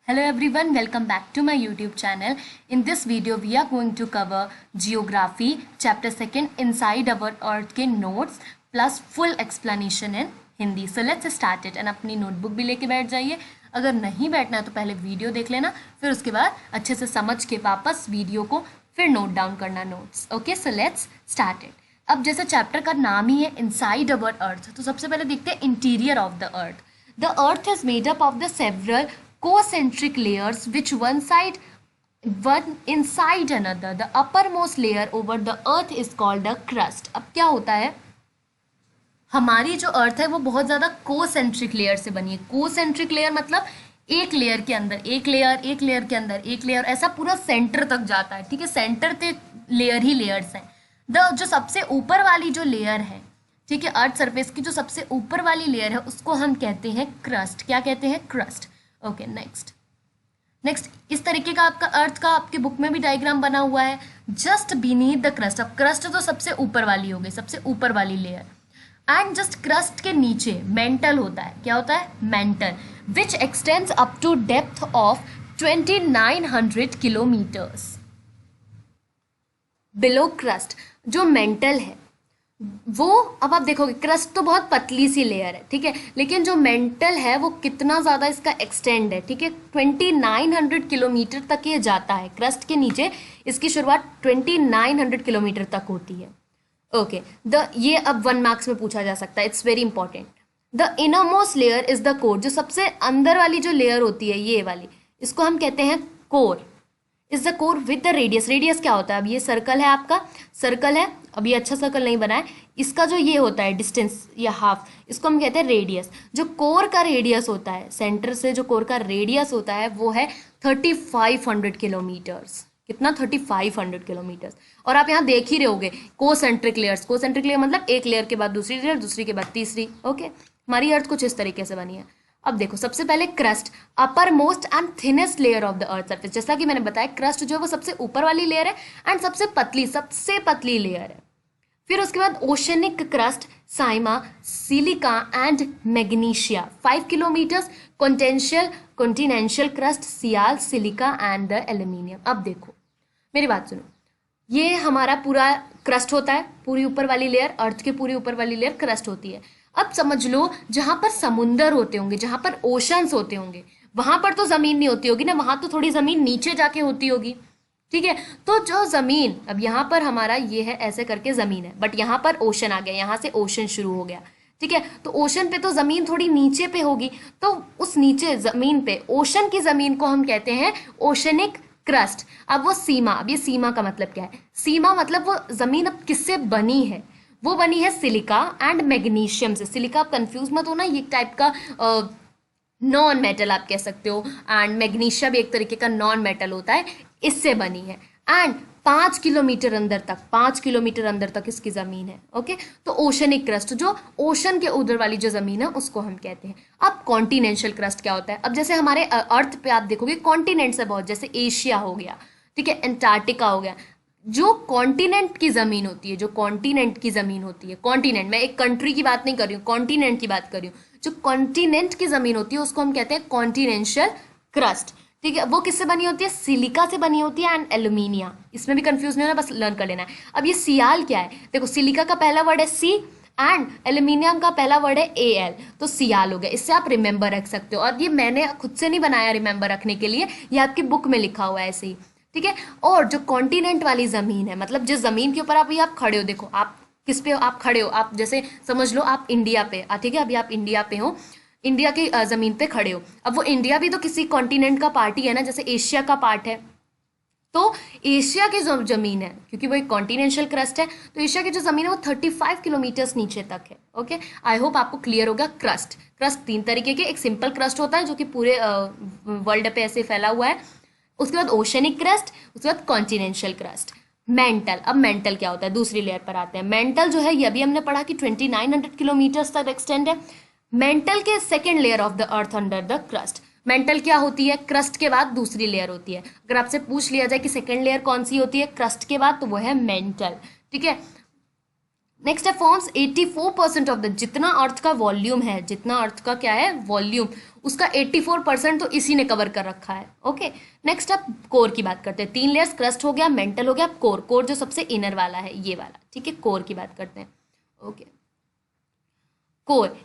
Hello everyone, welcome back to my YouTube channel. In this video, we are going to cover Geography, Chapter 2, Inside Our Earth के notes plus full explanation in Hindi. So let's start it and अपनी notebook भी लेके बैठ जाइए. अगर नहीं बैठना है तो पहले वीडियो देख लेना, फिर उसके बाद अच्छे से समझ के वापस वीडियो को फिर नोट डाउन करना notes. Okay, so let's start it. अब जैसे चैप्टर का नाम ही है इनसाइड अवर अर्थ, तो सबसे पहले देखते हैं interior of the earth. The earth is made up of the several concentric layers which one inside another. The uppermost layer over the earth is called the crust. अब क्या होता है, हमारी जो अर्थ है वो बहुत ज़्यादा कोसेंट्रिक लेयर से बनी है. कोसेंट्रिक लेयर मतलब एक लेयर के अंदर एक लेयर, एक लेयर के अंदर एक लेयर, ऐसा पूरा सेंटर तक जाता है. ठीक है, सेंटर पे लेयर ही लेयर्स हैं. जो सबसे ऊपर वाली जो लेयर है, ठीक है, अर्थ सरफेस की जो सबसे ऊपर वाली लेयर है उसको हम कहते हैं क्रस्ट. क्या कहते हैं? क्रस्ट. ओके, नेक्स्ट इस तरीके का आपका अर्थ का आपके बुक में भी डायग्राम बना हुआ है. Just beneath the crust. अब क्रस्ट तो सबसे ऊपर वाली हो गई, सबसे ऊपर वाली लेयर. एंड जस्ट क्रस्ट के नीचे मेंटल होता है. क्या होता है? Mantle, which extends up to depth of 2900 kilometres. Below crust जो मेंटल है वो, अब आप देखोगे क्रस्ट तो बहुत पतली सी लेयर है, ठीक है, लेकिन जो मेंटल है वो कितना ज़्यादा इसका एक्सटेंड है. ठीक है, 2900 किलोमीटर तक ये जाता है. क्रस्ट के नीचे इसकी शुरुआत 2900 किलोमीटर तक होती है. ओके, ये अब 1 मार्क्स में पूछा जा सकता है. It's very important. The innermost layer is the core. जो सबसे अंदर वाली जो लेयर होती है, ये वाली, इसको हम कहते हैं core. Is the core with the radius. Radius क्या होता है? अब ये सर्कल है, आपका सर्कल है, अब ये अच्छा सर्कल नहीं बना है. इसका जो ये होता है डिस्टेंस या हाफ, इसको हम कहते हैं रेडियस. जो कोर का रेडियस होता है, सेंटर से जो कोर का रेडियस होता है वो है 3500 किलोमीटर्स. कितना? 3500 किलोमीटर्स. और आप यहाँ देख ही रहे होगे कोसेंट्रिक लेयर्स. कोसेंट्रिक लेयर मतलब एक लेयर के बाद दूसरी लेयर, दूसरी के बाद तीसरी. ओके, हमारी अर्थ कुछ इस तरीके से बनी है. अब देखो, सबसे पहले crust, upper most and thinnest layer of the earth surface. जैसा कि मैंने बताया, क्रस्ट जो है वो सबसे ऊपर वाली लेयर है एंड सबसे पतली लेयर है. फिर उसके बाद oceanic crust, sima, silica and magnesia. 5 kilometres continental crust, sial, silica and the aluminium. अब देखो मेरी बात सुनो, ये हमारा पूरा क्रस्ट होता है, पूरी ऊपर वाली लेयर, अर्थ के पूरी ऊपर वाली लेयर क्रस्ट होती है. अब समझ लो, जहां पर समुंदर होते होंगे, जहां पर ओशंस होते होंगे, वहां पर तो जमीन नहीं होती होगी ना, वहां तो थोड़ी जमीन नीचे जाके होती होगी. ठीक है, तो जो जमीन, अब यहाँ पर हमारा ये है, ऐसे करके जमीन है, बट यहाँ पर ओशन आ गया, यहाँ से ओशन शुरू हो गया. ठीक है, तो ओशन पे तो जमीन थोड़ी नीचे पे होगी, तो उस नीचे जमीन पे, ओशन की जमीन को हम कहते हैं ओशनिक क्रस्ट. अब वो सीमा, अब ये सीमा का मतलब क्या है? सीमा मतलब वो जमीन अब किससे बनी है? वो बनी है सिलिका एंड मैग्नीशियम से. सिलिका, आप कंफ्यूज मत होना, ये टाइप का नॉन मेटल आप कह सकते हो, एंड मैग्नीशिया भी एक तरीके का नॉन मेटल होता है, इससे बनी है. एंड 5 किलोमीटर अंदर तक इसकी जमीन है. ओके, तो ओशनिक क्रस्ट, जो ओशन के उधर वाली जो जमीन है उसको हम कहते हैं. अब कॉन्टिनेंशियल क्रस्ट क्या होता है? अब जैसे हमारे अर्थ पे आप देखोगे कॉन्टिनेंट्स है बहुत, जैसे एशिया हो गया, ठीक है, एंटार्क्टिका हो गया. जो कॉन्टिनेंट की जमीन होती है, कॉन्टिनेंट, मैं एक कंट्री की बात नहीं कर रही हूँ, कॉन्टिनेंट की बात कर रही हूँ. जो कॉन्टिनेंट की जमीन होती है उसको हम कहते हैं कॉन्टिनेंशियल क्रस्ट. ठीक है, वो किससे बनी होती है? सिलिका से बनी होती है एंड एल्यूमिनियम. इसमें भी कंफ्यूज नहीं होना, बस लर्न कर लेना है. अब ये सियाल क्या है? देखो, सिलिका का पहला वर्ड है सी एंड एल्यूमिनियम का पहला वर्ड है Al, तो सियाल हो गया. इससे आप रिमेंबर रख सकते हो, और ये मैंने खुद से नहीं बनाया रिमेंबर रखने के लिए, ये आपकी बुक में लिखा हुआ है ऐसे ही. ठीक है, और जो कॉन्टिनेंट वाली जमीन है, मतलब जिस जमीन के ऊपर आप खड़े हो, देखो आप किस पे आप खड़े हो, आप जैसे समझ लो आप इंडिया पे, ठीक है, अभी आप इंडिया पे हो, इंडिया की जमीन पे खड़े हो. अब वो इंडिया भी तो किसी कॉन्टिनेंट का पार्ट ही है ना, जैसे एशिया का पार्ट है, तो एशिया की जो जमीन है, क्योंकि वो एक कॉन्टिनेंशियल क्रस्ट है, तो एशिया की जो जमीन है वो 35 किलोमीटर्स नीचे तक है. ओके, आई होप आपको क्लियर होगा. क्रस्ट 3 तरीके के, एक सिंपल क्रस्ट होता है जो कि पूरे वर्ल्ड पे ऐसे फैला हुआ है, उसके बाद ओशनिक क्रस्ट, उसके बाद कॉन्टिनेंशियल क्रस्ट. मेंटल, अब मेंटल क्या होता है? दूसरी लेयर पर आते हैं. मेंटल जो है, ये अभी हमने पढ़ा कि 2900 किलोमीटर्स तक एक्सटेंड है. मेंटल के second layer of the earth under the crust. Mental क्या होती है? क्रस्ट के बाद दूसरी लेयर होती है. अगर आपसे पूछ लिया जाए कि सेकेंड लेयर कौन सी होती है क्रस्ट के बाद, तो वो है मेंटल. ठीक है, नेक्स्ट है फॉर्म्स 84% ऑफ द, जितना अर्थ का वॉल्यूम है, जितना अर्थ का क्या है वॉल्यूम, उसका 84% तो इसी ने कवर कर रखा है। ओके, नेक्स्ट अब कोर की बात करते हैं। 3 लेयर्स, क्रस्ट हो गया, मेंटल हो गया, अब कोर। कोर जो सबसे इनर वाला है, ये वाला, ठीक है, कोर की बात करते हैं। Okay, core,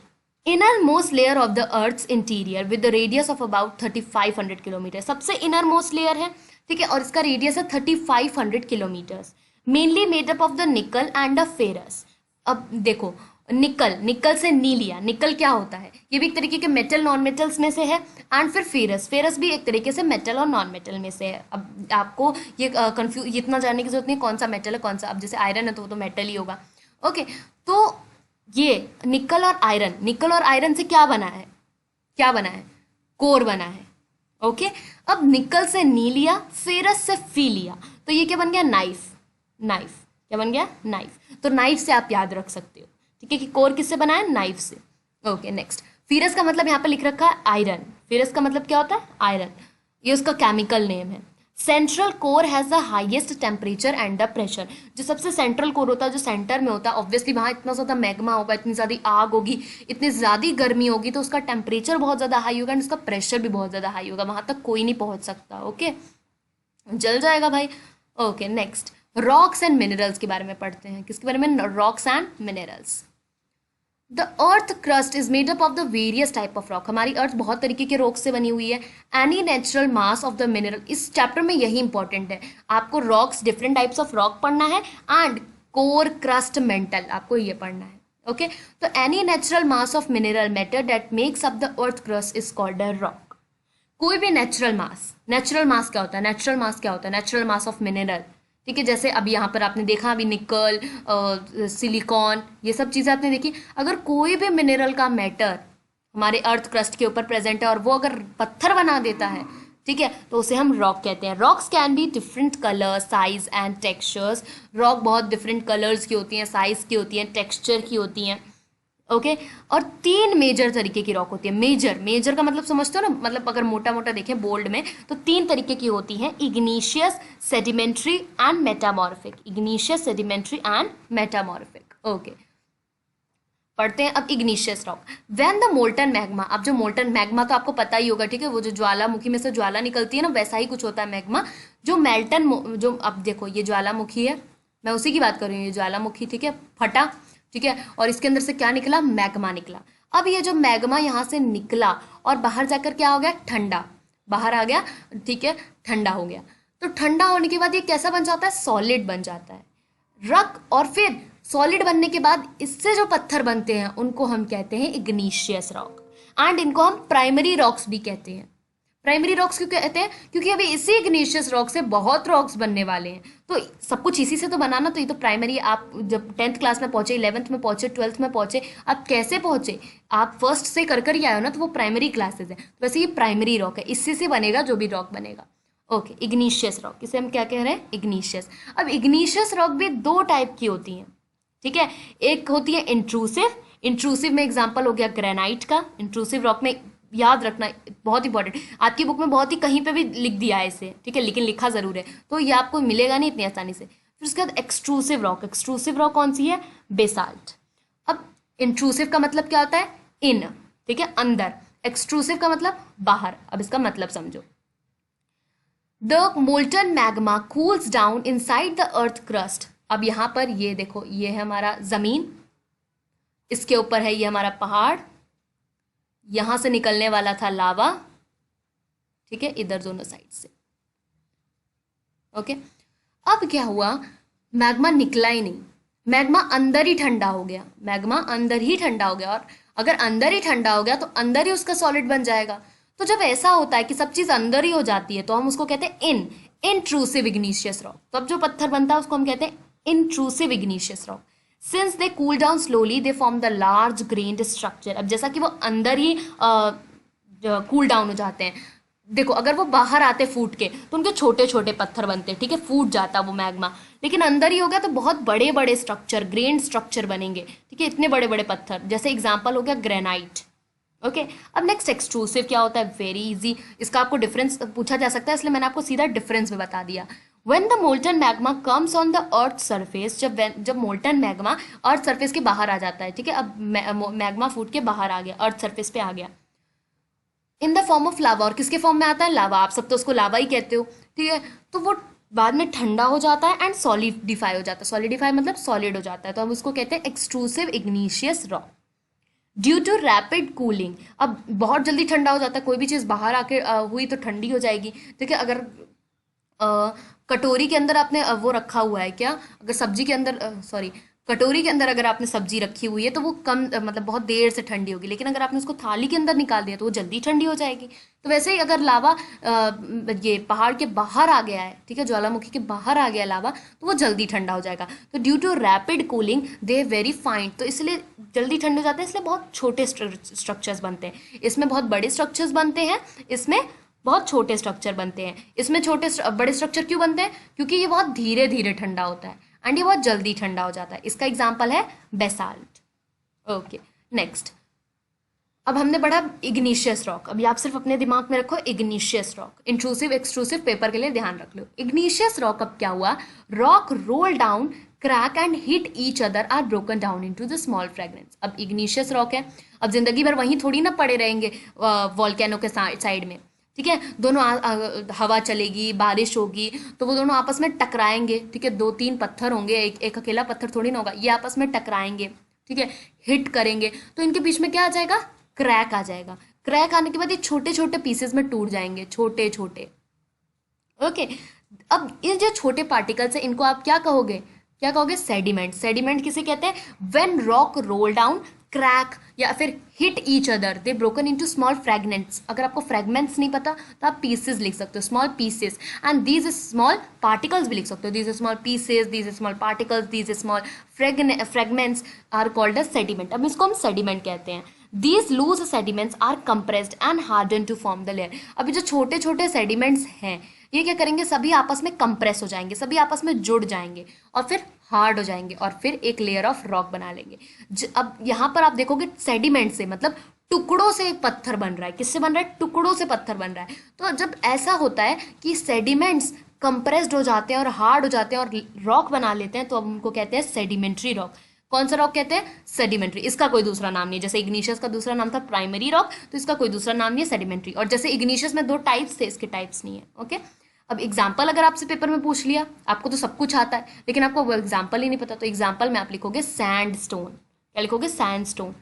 innermost layer of the earth's interior with the radius of about 3500 kilometre, सबसे इनर मोस्ट लेयर है, ठीक है, और इसका रेडियस है 3500 kilometres. Mainly made up of the nickel and the ferrous. अब देखो, निकल, निकल से नी लिया, निकल क्या होता है, ये भी एक तरीके के मेटल नॉन मेटल्स में से है। एंड फिर फेरस, फेरस भी एक तरीके से मेटल और नॉन मेटल में से है। अब आपको ये कंफ्यूज इतना जानने की जरूरत नहीं कौन सा मेटल है कौन सा, अब जैसे आयरन है तो वो तो मेटल ही होगा। ओके, तो ये निकल और आयरन, निकल और आयरन से क्या बना है, क्या बना है, कोर बना है। ओके, अब निकल से नी लिया, फेरस से फी लिया, तो ये क्या बन गया, नाइफ। नाइफ क्या बन गया, नाइफ। तो नाइफ से आप याद रख सकते हो, ठीक है, कि कोर किससे बना है, नाइफ से। ओके, नेक्स्ट, फेरस का मतलब यहाँ पे लिख रखा है आयरन। फेरस का मतलब क्या होता है, आयरन, ये उसका केमिकल नेम है। Central core has the highest temperature and the pressure, जो सबसे सेंट्रल कोर होता है, जो सेंटर में होता है, ऑब्वियसली वहाँ इतना ज़्यादा मैग्मा होगा, इतनी ज़्यादा आग होगी, इतनी ज़्यादा गर्मी होगी, तो उसका टेम्परेचर बहुत ज़्यादा हाई होगा एंड उसका प्रेशर भी बहुत ज़्यादा हाई होगा, वहाँ तक कोई नहीं पहुँच सकता। ओके, जल जाएगा भाई। Okay, next, rocks and minerals के बारे में पढ़ते हैं। किसके बारे में, rocks and minerals. The earth crust is made up of the various type of rock, हमारी अर्थ बहुत तरीके के रॉक से बनी हुई है। Any natural mass of the mineral, इस चैप्टर में यही इंपॉर्टेंट है, आपको rocks, different types of rock पढ़ना है एंड कोर, क्रस्ट, मेंटल, आपको ये पढ़ना है। ओके, तो any natural mass of mineral matter that makes up the earth crust is called a rock. कोई भी नेचुरल मास, नेचुरल मास क्या होता है, नेचुरल मास क्या होता है, नेचुरल मास ऑफ मिनरल, ठीक है, जैसे अभी यहाँ पर आपने देखा, अभी निकल, सिलिकॉन, ये सब चीज़ें आपने देखी। अगर कोई भी मिनरल का मैटर हमारे अर्थ क्रस्ट के ऊपर प्रेजेंट है और वो अगर पत्थर बना देता है, ठीक है, तो उसे हम रॉक कहते हैं। Rocks can be different colour, size and textures, rock बहुत डिफरेंट कलर्स की होती हैं, साइज की होती हैं, टेक्सचर की होती हैं। ओके, और 3 मेजर तरीके की रॉक होती है। मेजर, मेजर का मतलब समझते हो ना, मतलब अगर मोटा मोटा देखें बोल्ड में, तो 3 तरीके की होती हैं, इग्नीशियस, sedimentary and metamorphic. इग्नीशियस, sedimentary and metamorphic. Okay, पढ़ते हैं अब इग्नीशियस rock. When the molten magma, अब जो मोल्टन मैग्मा तो आपको पता ही होगा, ठीक है, वो जो ज्वालामुखी में से ज्वाला निकलती है ना, वैसा ही कुछ होता है मैग्मा। जो मेल्टन, जो अब देखो ये ज्वालामुखी है, मैं उसी की बात कर रही हूँ, ये ज्वालामुखी, ठीक है, फटा, ठीक है, और इसके अंदर से क्या निकला, मैग्मा निकला। अब ये जो मैग्मा यहाँ से निकला और बाहर जाकर क्या हो गया, ठंडा, बाहर आ गया, ठीक है, ठंडा हो गया। तो ठंडा होने के बाद ये कैसा बन जाता है, सॉलिड बन जाता है रॉक। और फिर सॉलिड बनने के बाद इससे जो पत्थर बनते हैं उनको हम कहते हैं इग्नीशियस रॉक, एंड इनको हम प्राइमरी रॉक्स भी कहते हैं। प्राइमरी रॉक्स क्यों कहते हैं, क्योंकि अभी इसी इग्नीशियस रॉक से बहुत रॉक्स बनने वाले हैं, तो सब कुछ इसी से तो बनाना, तो ये तो प्राइमरी। आप जब 10th क्लास में पहुंचे, 11th में पहुंचे, 12th में पहुंचे, आप कैसे पहुंचे, आप फर्स्ट से कर ही आए हो ना, तो वो प्राइमरी क्लासेस है, तो वैसे ये प्राइमरी रॉक है, इससे से बनेगा जो भी रॉक बनेगा। ओके, इग्नीशियस रॉक, इसे हम क्या कह रहे हैं, इग्नीशियस। अब इग्नीशियस रॉक भी 2 टाइप की होती हैं, ठीक है, एक होती है इंट्रूसिव। इंट्रूसिव में एग्जाम्पल हो गया ग्रेनाइट का। इंट्रूसिव रॉक में याद रखना बहुत इंपॉर्टेंट, आपकी बुक में बहुत ही कहीं पे भी लिख दिया है इसे, ठीक है, लेकिन लिखा जरूर है, तो ये आपको मिलेगा नहीं इतनी आसानी से। फिर उसके बाद एक्सट्रूसिव रॉक। एक्सट्रूसिव रॉक कौन सी है, बेसाल्ट। अब इंट्रूसिव का मतलब क्या होता है, इन, ठीक है, अंदर। एक्सट्रूसिव का मतलब बाहर। अब इसका मतलब समझो, the molten magma cools down inside the earth crust. अब यहाँ पर ये देखो, ये है हमारा जमीन, इसके ऊपर है ये हमारा पहाड़, यहां से निकलने वाला था लावा, ठीक है, इधर दोनों साइड से। ओके, अब क्या हुआ, मैग्मा निकला ही नहीं, मैग्मा अंदर ही ठंडा हो गया, मैग्मा अंदर ही ठंडा हो गया, और अगर अंदर ही ठंडा हो गया तो अंदर ही उसका सॉलिड बन जाएगा। तो जब ऐसा होता है कि सब चीज अंदर ही हो जाती है, तो हम उसको कहते हैं इंट्रूसिव इग्नीशियस रॉक। तो अब जो पत्थर बनता है उसको हम कहते हैं intrusive इग्नीशियस rock. Since they cool down slowly they form the large grand structure. अब जैसा कि वो अंदर ही कूल डाउन हो जाते हैं, देखो अगर वो बाहर आते फूट के तो उनके छोटे छोटे पत्थर बनते, ठीक है, फूट जाता वो मैग्मा, लेकिन अंदर ही हो गया तो बहुत बड़े बड़े स्ट्रक्चर, ग्रेन्ड स्ट्रक्चर बनेंगे, ठीक है, इतने बड़े बड़े पत्थर, जैसे एग्जाम्पल हो गया ग्रेनाइट। ओके, अब नेक्स्ट एक्सट्रूसिव क्या होता है, वेरी इजी, इसका आपको डिफरेंस पूछा जा सकता है, इसलिए मैंने आपको सीधा डिफरेंस भी बता दिया। When the molten magma comes on the earth surface, जब मोल्टन मैग्मा अर्थ सरफेस के बाहर आ जाता है, ठीक है, अब मैग्मा फूट के बाहर आ गया, अर्थ सरफेस पे आ गया, in the form of lava, और किसके फॉर्म में आता है? लावा। आप सब तो उसको लावा ही कहते हो, ठीक है। तो वो बाद में ठंडा हो जाता है एंड सॉलिडिफाई हो जाता है। सॉलिडिफाई मतलब सॉलिड हो जाता है, तो हम उसको कहते हैं extrusive igneous rock. Due to rapid cooling, अब बहुत जल्दी ठंडा हो जाता है, कोई भी चीज़ बाहर आके हुई तो ठंडी हो जाएगी, ठीक है। अगर कटोरी के अंदर आपने वो रखा हुआ है क्या, अगर सब्जी के अंदर सॉरी कटोरी के अंदर अगर आपने सब्जी रखी हुई है तो वो कम मतलब बहुत देर से ठंडी होगी, लेकिन अगर आपने उसको थाली के अंदर निकाल दिया तो वो जल्दी ठंडी हो जाएगी। तो वैसे ही अगर लावा ये पहाड़ के बाहर आ गया है, ठीक है, ज्वालामुखी के बाहर आ गया लावा, तो वो जल्दी ठंडा हो जाएगा। तो due to rapid cooling they very fine, तो इसलिए जल्दी ठंडे हो जाते हैं, इसलिए बहुत छोटे स्ट्रक्चर्स बनते हैं। इसमें बहुत बड़े स्ट्रक्चर्स बनते हैं, इसमें बहुत छोटे स्ट्रक्चर बनते हैं। इसमें बड़े स्ट्रक्चर क्यों बनते हैं? क्योंकि ये बहुत धीरे धीरे ठंडा होता है एंड ये बहुत जल्दी ठंडा हो जाता है। इसका एग्जाम्पल है बेसाल्ट। Okay, next. अब हमने पढ़ा इग्निशियस रॉक। अभी आप सिर्फ अपने दिमाग में रखो igneous rock. Intrusive extrusive paper के लिए ध्यान रख लो। इग्निशियस रॉक अब क्या हुआ? Rock roll down, crack and hit each other are broken down into the small fragments. अब इग्निशियस रॉक है, अब जिंदगी भर वहीं थोड़ी ना पड़े रहेंगे वॉल्केनो के साइड में, ठीक है। दोनों हवा चलेगी, बारिश होगी, तो वो दोनों आपस में टकराएंगे, ठीक है। 2-3 पत्थर होंगे, एक अकेला पत्थर थोड़ी ना होगा, ये आपस में टकराएंगे, ठीक है, हिट करेंगे, तो इनके बीच में क्या आ जाएगा? क्रैक आ जाएगा। क्रैक आने के बाद ये छोटे छोटे पीसेस में टूट जाएंगे, छोटे छोटे। ओके, अब ये जो छोटे पार्टिकल्स है इनको आप क्या कहोगे? क्या कहोगे? सेडिमेंट। सेडिमेंट किसे कहते हैं? When rock roll down, crack या फिर हिट ईच अदर, दे ब्रोकन इनटू स्मॉल फ्रेगमेंट्स। अगर आपको फ्रेगमेंट्स नहीं पता तो आप पीसेस लिख सकते हो, small pieces, and these small particles भी लिख सकते हो। These small pieces, these small particles, these small fragments are called a sediment. अब इसको हम सेडिमेंट कहते हैं। These loose sediments are compressed and hardened to form the layer। अभी जो छोटे छोटे सेडिमेंट्स हैं ये क्या करेंगे? सभी आपस में कंप्रेस हो जाएंगे, सभी आपस में जुड़ जाएंगे और फिर हार्ड हो जाएंगे और फिर एक लेयर ऑफ रॉक बना लेंगे। अब यहाँ पर आप देखोगे सेडिमेंट से मतलब टुकड़ों से एक पत्थर बन रहा है। किससे बन रहा है? टुकड़ों से पत्थर बन रहा है। तो जब ऐसा होता है कि सेडिमेंट्स कंप्रेस्ड हो जाते हैं और हार्ड हो जाते हैं और रॉक बना लेते हैं, तो अब उनको कहते हैं सेडिमेंट्री रॉक। कौन सा रॉक कहते हैं? सेडिमेंट्री। इसका कोई दूसरा नाम नहीं है। जैसे इग्निशियस का दूसरा नाम था प्राइमरी रॉक, तो इसका कोई दूसरा नाम नहीं है, सेडिमेंट्री। और जैसे इग्निशियस में 2 टाइप्स थे, इसके टाइप्स नहीं है। ओके, अब एग्जाम्पल अगर आपसे पेपर में पूछ लिया, आपको तो सब कुछ आता है लेकिन आपको वो एग्जाम्पल ही नहीं पता, तो एग्जाम्पल में आप लिखोगे सैंड स्टोन। क्या लिखोगे? Sand stone.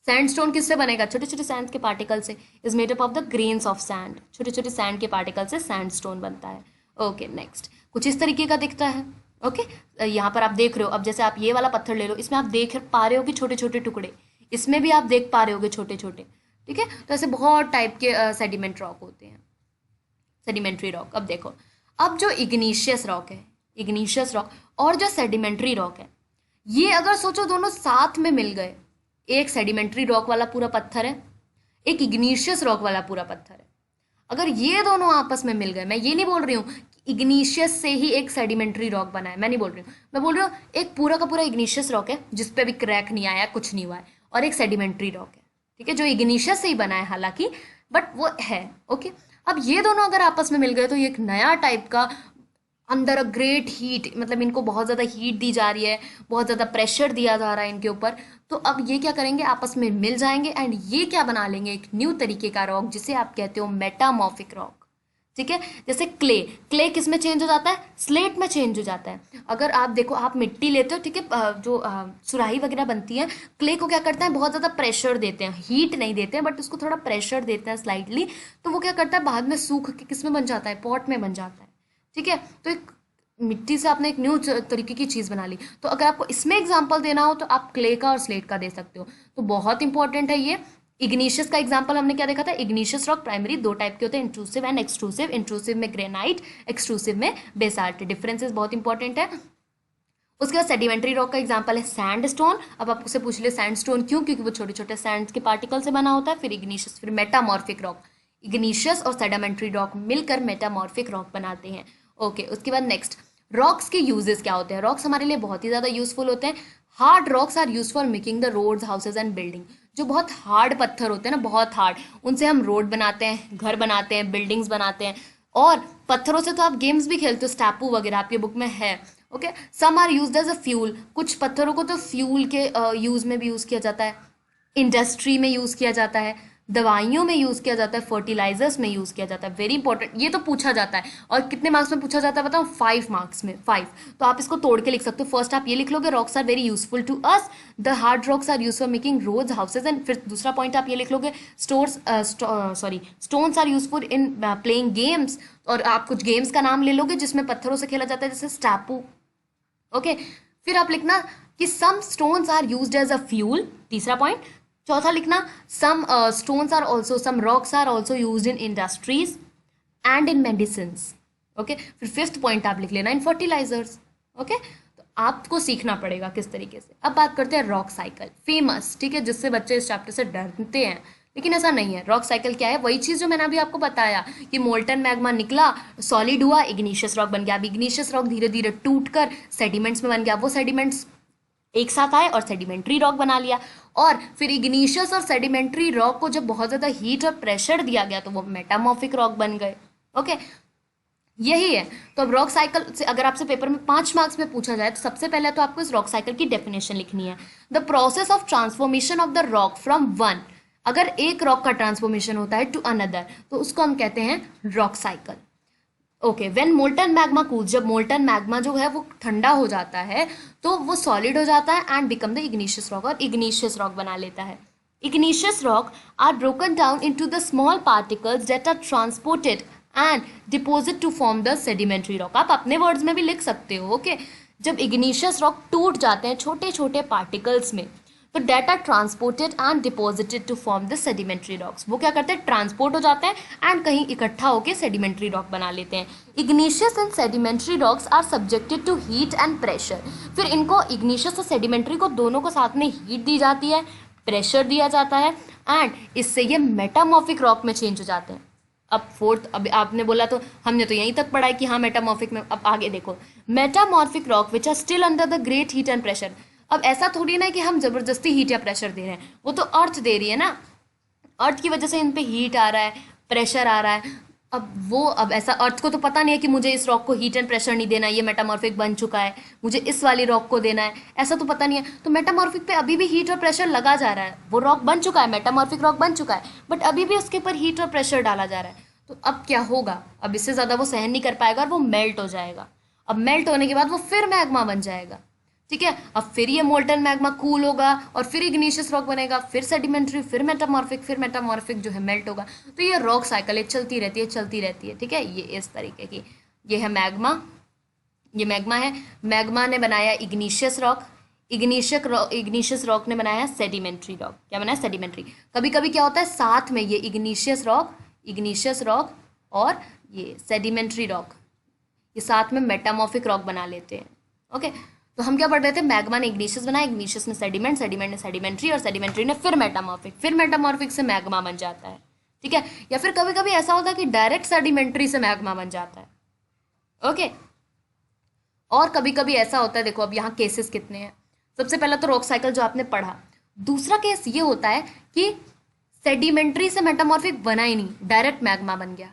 सैंड स्टोन किससे बनेगा? छोटे छोटे सैंड के पार्टिकल से। Is made up of the grains of sand. छोटे छोटे सैंड के पार्टिकल से सैंड स्टोन बनता है। Okay, next. कुछ इस तरीके का दिखता है। ओके, यहाँ पर आप देख रहे हो, अब जैसे आप ये वाला पत्थर ले लो, इसमें आप देख पा रहे हो कि छोटे छोटे टुकड़े, इसमें भी आप देख पा रहे होगे छोटे छोटे, ठीक है। तो ऐसे बहुत टाइप के सेडिमेंट रॉक होते हैं, सेडिमेंट्री रॉक। अब देखो, अब जो इग्निशियस रॉक है, इग्निशियस रॉक और जो सेडिमेंट्री रॉक है, ये अगर सोचो दोनों साथ में मिल गए, एक सेडिमेंट्री रॉक वाला पूरा पत्थर है, एक इग्निशियस रॉक वाला पूरा पत्थर है, अगर ये दोनों आपस में मिल गए, मैं ये नहीं बोल रही हूँ कि इग्निशियस से ही एक सेडिमेंट्री रॉक बना है, मैं नहीं बोल रही हूँ, मैं बोल रही हूँ एक पूरा का पूरा इग्निशियस रॉक है जिस पे भी क्रैक नहीं आया, कुछ नहीं हुआ है, और एक सेडिमेंट्री रॉक है, ठीक है, जो इग्निशियस से ही बना है हालांकि, बट वो है। ओके, अब ये दोनों अगर आपस में मिल गए तो ये एक नया टाइप का अंदर अ ग्रेट हीट, मतलब इनको बहुत ज़्यादा हीट दी जा रही है, बहुत ज़्यादा प्रेशर दिया जा रहा है इनके ऊपर, तो अब ये क्या करेंगे? आपस में मिल जाएंगे एंड ये क्या बना लेंगे? एक न्यू तरीके का रॉक जिसे आप कहते हो मेटामॉर्फिक रॉक, ठीक है। जैसे क्ले, क्ले किस में चेंज हो जाता है? स्लेट में चेंज हो जाता है। अगर आप देखो, आप मिट्टी लेते हो, ठीक है, जो सुराही वगैरह बनती है, क्ले को क्या करते हैं? बहुत ज़्यादा प्रेशर देते हैं, हीट नहीं देते हैं बट उसको थोड़ा प्रेशर देते हैं स्लाइटली, तो वो क्या करता है? बाद में सूख के किस में बन जाता है? पॉट में बन जाता है, ठीक है। तो एक मिट्टी से आपने एक न्यू तरीके की चीज़ बना ली। तो अगर आपको इसमें एग्जाम्पल देना हो तो आप क्ले का और स्लेट का दे सकते हो। तो बहुत इंपॉर्टेंट है ये। इग्निशियस का एग्जाम्पल हमने क्या देखा था? इग्निशियस रॉक प्राइमरी 2 टाइप के होते हैं, इंट्रूसिव एंड एक्सट्रूसिव। इंट्रूसिव में ग्रेनाइट, एक्सट्रूसिव में बेसाल्ट। डिफरेंसेस बहुत इंपॉर्टेंट है। उसके बाद सेडिमेंट्री रॉक का एग्जांपल है सैंड स्टोन। अब आप उससे पूछ ले सैंड स्टोन क्यों? क्योंकि वो छोटे छोटे सैंड के पार्टिकल से बना होता है। फिर इग्निशियस, फिर मेटामॉर्फिक रॉक। इग्निशियस और सेडिमेंट्री रॉक मिलकर मेटामॉर्फिक रॉक बनाते हैं। ओके, उसके बाद नेक्स्ट, रॉक्स के यूजेस क्या होते हैं? रॉक्स हमारे लिए बहुत ही ज़्यादा यूजफुल होते हैं। Hard rocks are use for making the roads, houses and building. जो बहुत हार्ड पत्थर होते हैं ना, बहुत हार्ड, उनसे हम रोड बनाते हैं, घर बनाते हैं, बिल्डिंग्स बनाते हैं। और पत्थरों से तो आप गेम्स भी खेलते हो, स्टैपू वगैरह आपकी बुक में है। Okay, some are used as a fuel. कुछ पत्थरों को तो फ्यूल के यूज में भी यूज़ किया जाता है, इंडस्ट्री में यूज़ किया जाता है, दवाइयों में यूज़ किया जाता है, फर्टिलाइजर्स में यूज़ किया जाता है। वेरी इंपॉर्टेंट, ये तो पूछा जाता है। और कितने मार्क्स में पूछा जाता है बताओ? 5 मार्क्स में, 5। तो आप इसको तोड़ के लिख सकते हो। फर्स्ट आप ये लिख लोगे, rocks are very useful to us, the hard rocks are use for making roads, houses. And फिर दूसरा पॉइंट आप ये लिख लोगे, stones are useful in playing games. और आप कुछ गेम्स का नाम ले लोगे जिसमें पत्थरों से खेला जाता है, जैसे स्टैपू। ओके, फिर आप लिखना कि some stones are used as a fuel, तीसरा पॉइंट। चौथा लिखना some stones are also, some rocks are also used in industries and in medicines. Okay, फिर फिफ्थ पॉइंट आप लिख लेना इन फर्टिलाइजर्स। ओके, तो आपको सीखना पड़ेगा किस तरीके से। अब बात करते हैं रॉक साइकिल, फेमस, ठीक है, जिससे बच्चे इस चैप्टर से डरते हैं, लेकिन ऐसा नहीं है। रॉक साइकिल क्या है? वही चीज़ जो मैंने अभी आपको बताया कि मोल्टन मैग्मा निकला, सॉलिड हुआ, इग्निशियस रॉक बन गया। अब इग्निशियस रॉक धीरे धीरे टूट कर सेडिमेंट्स में बन गया, वो सेडिमेंट्स एक साथ आए और सेडिमेंट्री रॉक बना लिया। और फिर इग्निशियस और सेडिमेंट्री रॉक को जब बहुत ज़्यादा हीट और प्रेशर दिया गया तो वो मेटामॉर्फिक रॉक बन गए। ओके, यही है। तो अब रॉक साइकिल से अगर आपसे पेपर में 5 मार्क्स में पूछा जाए तो सबसे पहले तो आपको इस रॉक साइकिल की डेफिनेशन लिखनी है। The process of transformation of the rock from one, अगर एक रॉक का ट्रांसफॉर्मेशन होता है टू अनदर तो उसको हम कहते हैं rock cycle. Okay, when molten magma cools, जब मोल्टन मैग्मा जो है वो ठंडा हो जाता है तो वो सॉलिड हो जाता है and become the igneous rock, और इग्निशियस रॉक बना लेता है। Igneous rock are broken down into the small particles that are transported and deposit to form the sedimentary rock. आप अपने वर्ड्स में भी लिख सकते हो। ओके, जब इग्निशियस रॉक टूट जाते हैं छोटे छोटे पार्टिकल्स में तो that are transported and deposited to form the sedimentary rocks, वो क्या करते हैं? ट्रांसपोर्ट हो जाते हैं एंड कहीं इकट्ठा होकर सेडिमेंट्री रॉक बना लेते हैं। Igneous and sedimentary rocks are subjected to heat and pressure. फिर इनको इग्निशियस और सेडिमेंट्री को दोनों को साथ में हीट दी जाती है, प्रेशर दिया जाता है एंड इससे ये मेटामॉर्फिक रॉक में चेंज हो जाते हैं। अब फोर्थ, अब आपने बोला तो हमने तो यहीं तक पढ़ा है कि हाँ मेटामॉर्फिक में। अब आगे देखो, metamorphic rock which are still under the great heat and pressure. अब ऐसा थोड़ी ना कि हम जबरदस्ती हीट या प्रेशर दे रहे हैं, वो तो अर्थ दे रही है ना, अर्थ की वजह से इन पे हीट आ रहा है, प्रेशर आ रहा है। अब ऐसा अर्थ को तो पता नहीं है कि मुझे इस रॉक को हीट एंड प्रेशर नहीं देना, ये मेटामॉर्फिक बन चुका है, मुझे इस वाली रॉक को देना है, ऐसा तो पता नहीं है। तो मेटामॉर्फिक पे अभी भी हीट और प्रेशर लगा जा रहा है, वो रॉक बन चुका है, मेटामॉर्फिक रॉक बन चुका है, बट अभी भी उसके ऊपर हीट और प्रेशर डाला जा रहा है। तो अब क्या होगा? अब इससे ज़्यादा वो सहन नहीं कर पाएगा और वो मेल्ट हो जाएगा। अब मेल्ट होने के बाद वो फिर मैग्मा बन जाएगा, ठीक है। अब फिर ये मोल्टन मैग्मा कूल होगा और फिर इग्निशियस रॉक बनेगा, फिर सेडिमेंट्री, फिर मेटामॉर्फिक जो है मेल्ट होगा। तो ये रॉक साइकिल चलती रहती है, ठीक है। ये इस तरीके की, ये है मैग्मा, ये मैग्मा है। मैग्मा ने बनाया इग्निशियस रॉक, इग्निशियस रॉक ने बनाया सेडिमेंट्री रॉक। क्या बनाया? सेडिमेंट्री। कभी कभी क्या होता है साथ में ये इग्निशियस रॉक और ये सेडिमेंट्री रॉक, ये साथ में मेटामॉर्फिक रॉक बना लेते हैं। ओके, तो हम क्या पढ़ रहे थे? मैग्मा ने इग्निशियस बनाया, इग्निशियस ने सेडिमेंट ने सेडिमेंट्री, और सेडिमेंट्री ने फिर मेटामॉर्फिक से मैग्मा बन जाता है, ठीक है। या फिर कभी कभी ऐसा होता है कि डायरेक्ट सेडिमेंट्री से मैग्मा बन जाता है। ओके, और कभी कभी ऐसा होता है, देखो अब यहाँ केसेस कितने हैं। सबसे पहला तो रॉक साइकिल जो आपने पढ़ा। दूसरा केस ये होता है कि सेडिमेंट्री से मेटामॉर्फिक बना ही नहीं, डायरेक्ट मैग्मा बन गया।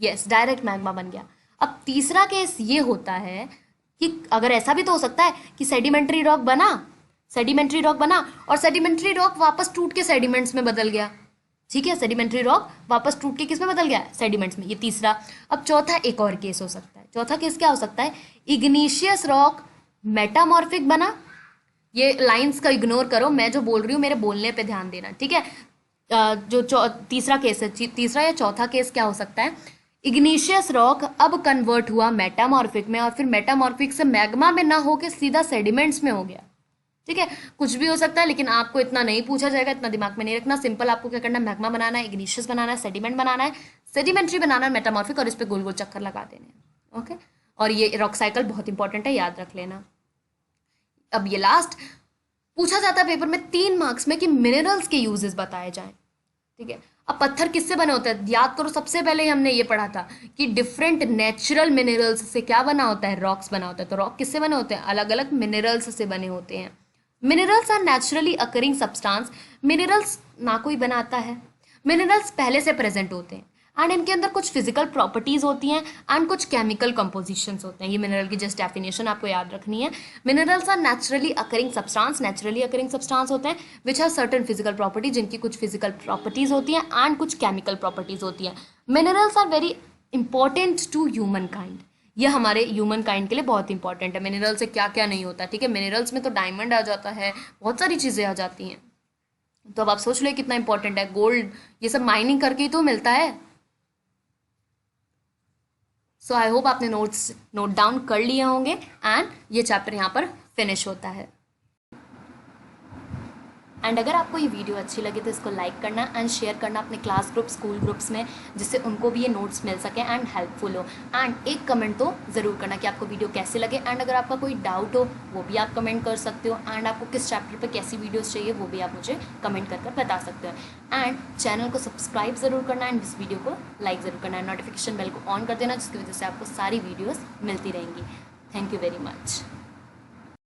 यस, डायरेक्ट मैग्मा बन गया। अब तीसरा केस ये होता है कि अगर ऐसा भी तो हो सकता है कि सेडिमेंट्री रॉक बना और सेडिमेंट्री रॉक वापस टूट के सेडिमेंट्स में बदल गया, ठीक है। सेडिमेंट्री रॉक वापस टूट के किस में बदल गया? सेडिमेंट्स में। ये तीसरा। अब चौथा एक और केस हो सकता है। चौथा केस क्या हो सकता है? इग्निशियस रॉक मेटामॉर्फिक बना। ये लाइंस का इग्नोर करो, मैं जो बोल रही हूँ मेरे बोलने पे ध्यान देना, ठीक है। जो तीसरा केस है, तीसरा या चौथा केस क्या हो सकता है? इग्निशियस रॉक अब कन्वर्ट हुआ मेटामॉर्फिक में और फिर मेटामॉर्फिक से मैग्मा में ना होके सीधा सेडिमेंट्स में हो गया, ठीक है। कुछ भी हो सकता है, लेकिन आपको इतना नहीं पूछा जाएगा, इतना दिमाग में नहीं रखना। सिंपल आपको क्या करना है? मैग्मा बनाना है, इग्निशियस बनाना है, सेडिमेंट बनाना है, सेडिमेंट्री बनाना है, मेटामॉर्फिक, और इस पर गोल गोल चक्कर लगा देने हैं। ओके, और ये रॉक साइकिल बहुत इंपॉर्टेंट है, याद रख लेना। अब ये लास्ट पूछा जाता है पेपर में 3 मार्क्स में कि मिनरल्स के यूजेस बताए जाएं, ठीक है। अब पत्थर किससे बने होते हैं? याद करो, सबसे पहले हमने ये पढ़ा था कि डिफरेंट नेचुरल मिनरल्स से क्या बना होता है? रॉक्स बना होता है। तो रॉक किससे बने होते हैं? अलग अलग मिनरल्स से बने होते हैं। Minerals are naturally occurring substance. Minerals ना कोई बनाता है, मिनरल्स पहले से प्रेजेंट होते हैं एंड इनके अंदर कुछ फिजिकल प्रॉपर्टीज़ होती हैं एंड कुछ केमिकल कंपोजिशंस होते हैं। ये मिनरल की जस्ट डेफिनेशन आपको याद रखनी है। Minerals are naturally occurring substance होते हैं which have certain physical property, जिनकी कुछ फिजिकल प्रॉपर्टीज़ होती हैं एंड कुछ केमिकल प्रॉपर्टीज़ होती हैं। Minerals are very important to humankind, ये हमारे ह्यूमन काइंड के लिए बहुत इंपॉर्टेंट है। मिनरल से क्या क्या नहीं होता, ठीक है, मिनरल्स में तो डायमंड आ जाता है, बहुत सारी चीज़ें आ जाती हैं। तो अब आप सोच लो कितना इंपॉर्टेंट है। गोल्ड ये सब माइनिंग करके ही तो मिलता है। सो आई होप आपने नोट डाउन कर लिए होंगे एंड ये चैप्टर यहाँ पर फिनिश होता है। एंड अगर आपको ये वीडियो अच्छी लगे तो इसको लाइक करना एंड शेयर करना अपने क्लास ग्रुप, स्कूल ग्रुप्स में, जिससे उनको भी ये नोट्स मिल सके एंड हेल्पफुल हो। एंड एक कमेंट तो ज़रूर करना कि आपको वीडियो कैसे लगे। एंड अगर आपका कोई डाउट हो वो भी आप कमेंट कर सकते हो। एंड आपको किस चैप्टर पे कैसी वीडियोस चाहिए वो भी आप मुझे कमेंट कर बता सकते हो। एंड चैनल को सब्सक्राइब ज़रूर करना एंड इस वीडियो को लाइक ज़रूर करना एंड नोटिफिकेशन बेल को ऑन कर देना, जिसकी वजह से आपको सारी वीडियोज़ मिलती रहेंगी। Thank you very much.